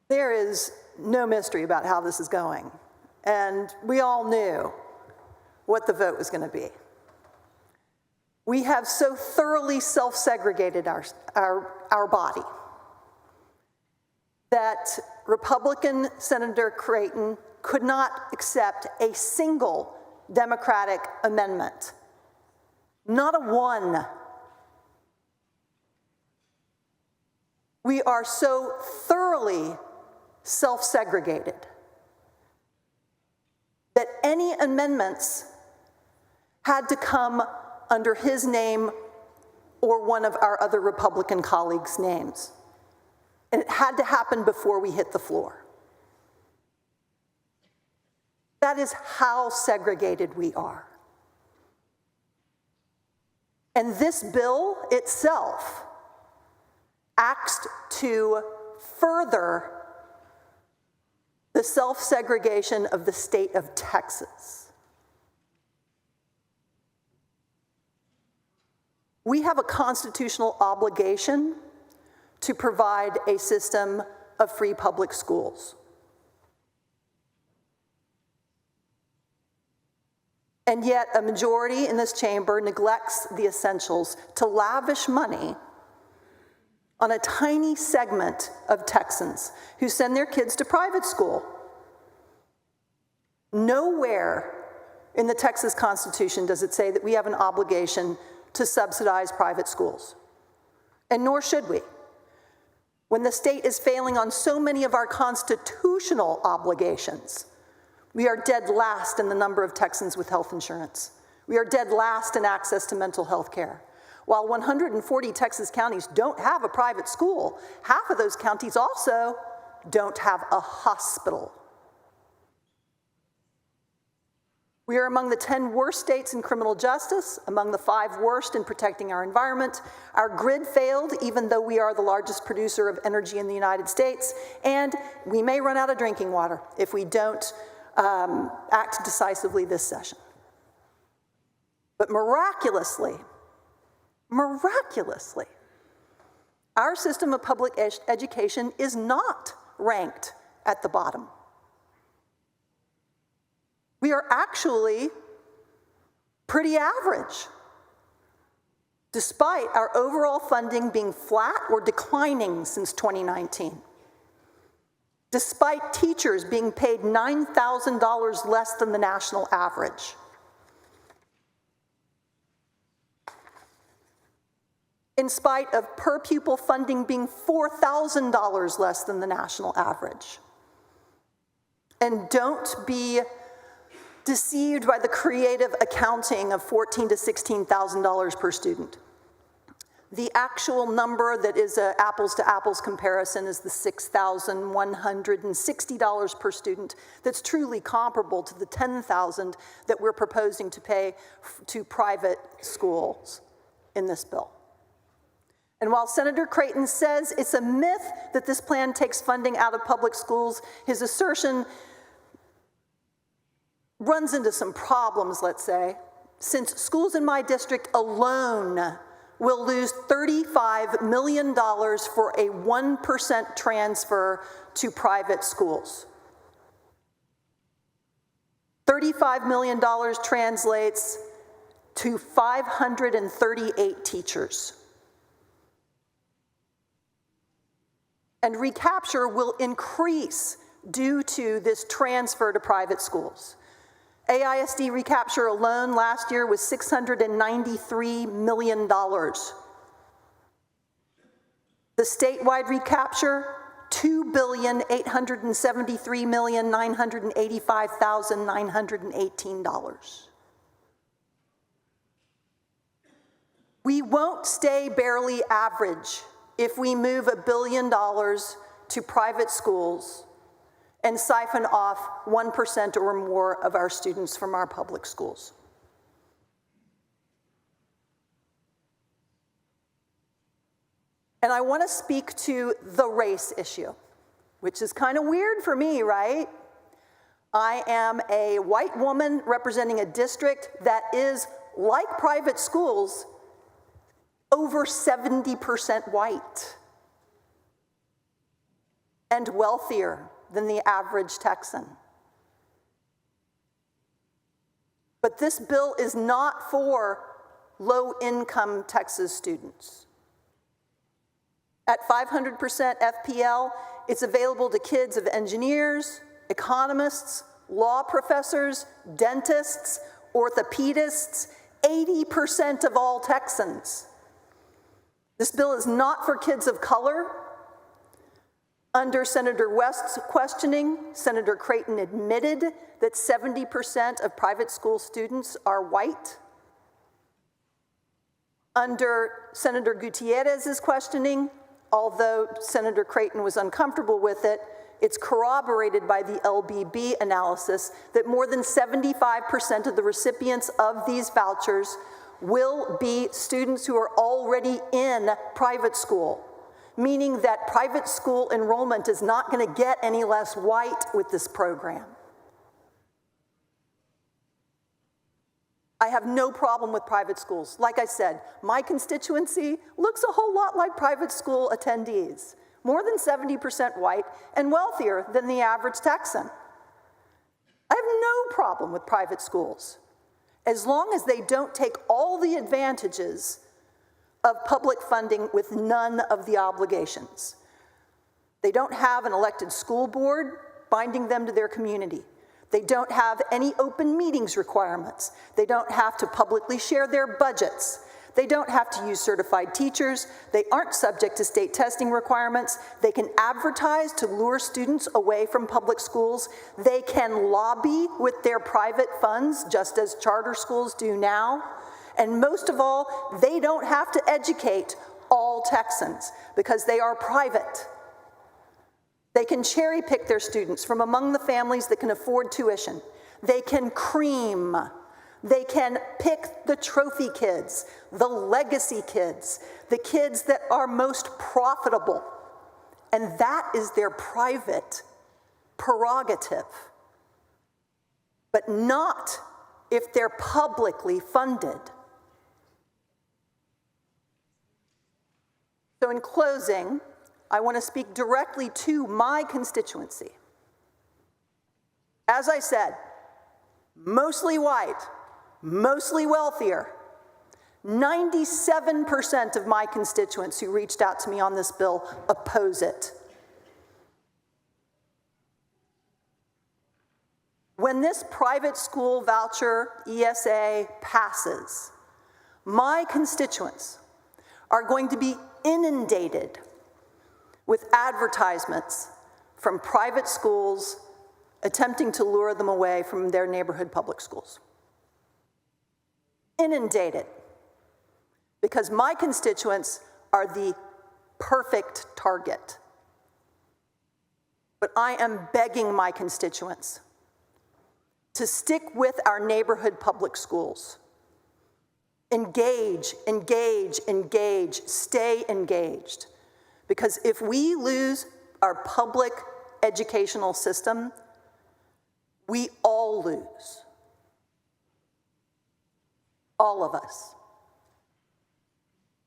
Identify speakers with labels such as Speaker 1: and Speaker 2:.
Speaker 1: There is no mystery about how this is going, and we all knew what the vote was going to be. We have so thoroughly self-segregated our body that Republican Senator Creighton could not accept a single Democratic amendment, not a one. We are so thoroughly self-segregated that any amendments had to come under his name or one of our other Republican colleagues' names. And it had to happen before we hit the floor. That is how segregated we are. And this bill itself acts to further the self-segregation of the state of Texas. We have a constitutional obligation to provide a system of free public schools. And yet a majority in this chamber neglects the essentials to lavish money on a tiny segment of Texans who send their kids to private school. Nowhere in the Texas Constitution does it say that we have an obligation to subsidize private schools, and nor should we. When the state is failing on so many of our constitutional obligations, we are dead last in the number of Texans with health insurance. We are dead last in access to mental health care. While 140 Texas counties don't have a private school, half of those counties also don't have a hospital. We are among the 10 worst states in criminal justice, among the 5 worst in protecting our environment. Our grid failed, even though we are the largest producer of energy in the United States, and we may run out of drinking water if we don't act decisively this session. But miraculously, our system of public education is not ranked at the bottom. We are actually pretty average, despite our overall funding being flat or declining since 2019. Despite teachers being paid $9,000 less than the national average. In spite of per pupil funding being $4,000 less than the national average. And don't be deceived by the creative accounting of $14,000 to $16,000 per student. The actual number that is an apples-to-apples comparison is the $6,160 per student that's truly comparable to the $10,000 that we're proposing to pay to private schools in this bill. And while Senator Creighton says it's a myth that this plan takes funding out of public schools, his assertion runs into some problems, let's say, since schools in my district alone will lose $35 million for a 1% transfer to private schools. $35 million translates to 538 teachers. And recapture will increase due to this transfer to private schools. AISD recapture alone last year was $693 million. The statewide recapture, $2,873,985,918. We won't stay barely average if we move $1 billion to private schools and siphon off 1% or more of our students from our public schools. And I want to speak to the race issue, which is kind of weird for me, right? I am a white woman representing a district that is, like private schools, over 70% white. and wealthier than the average Texan. But this bill is not for low-income Texas students. At 500% FPL, it's available to kids of engineers, economists, law professors, dentists, orthopedists, 80% of all Texans. This bill is not for kids of color. Under Senator West's questioning, Senator Creighton admitted that 70% of private school students are white. Under Senator Gutierrez's questioning, although Senator Creighton was uncomfortable with it, it's corroborated by the LBB analysis that more than 75% of the recipients of these vouchers will be students who are already in private school, meaning that private school enrollment is not going to get any less white with this program. I have no problem with private schools. Like I said, my constituency looks a whole lot like private school attendees, more than 70% white and wealthier than the average Texan. I have no problem with private schools, as long as they don't take all the advantages of public funding with none of the obligations. They don't have an elected school board binding them to their community. They don't have any open meetings requirements. They don't have to publicly share their budgets. They don't have to use certified teachers. They aren't subject to state testing requirements. They can advertise to lure students away from public schools. They can lobby with their private funds, just as charter schools do now. And most of all, they don't have to educate all Texans because they are private. They can cherry pick their students from among the families that can afford tuition. They can cream. They can pick the trophy kids, the legacy kids, the kids that are most profitable. And that is their private prerogative. But not if they're publicly funded. So in closing, I want to speak directly to my constituency. As I said, mostly white, mostly wealthier. 97% of my constituents who reached out to me on this bill oppose it. When this private school voucher ESA passes, my constituents are going to be inundated with advertisements from private schools attempting to lure them away from their neighborhood public schools. Inundated, because my constituents are the perfect target. But I am begging my constituents to stick with our neighborhood public schools. Engage, engage, engage, stay engaged. Because if we lose our public educational system, we all lose. All of us.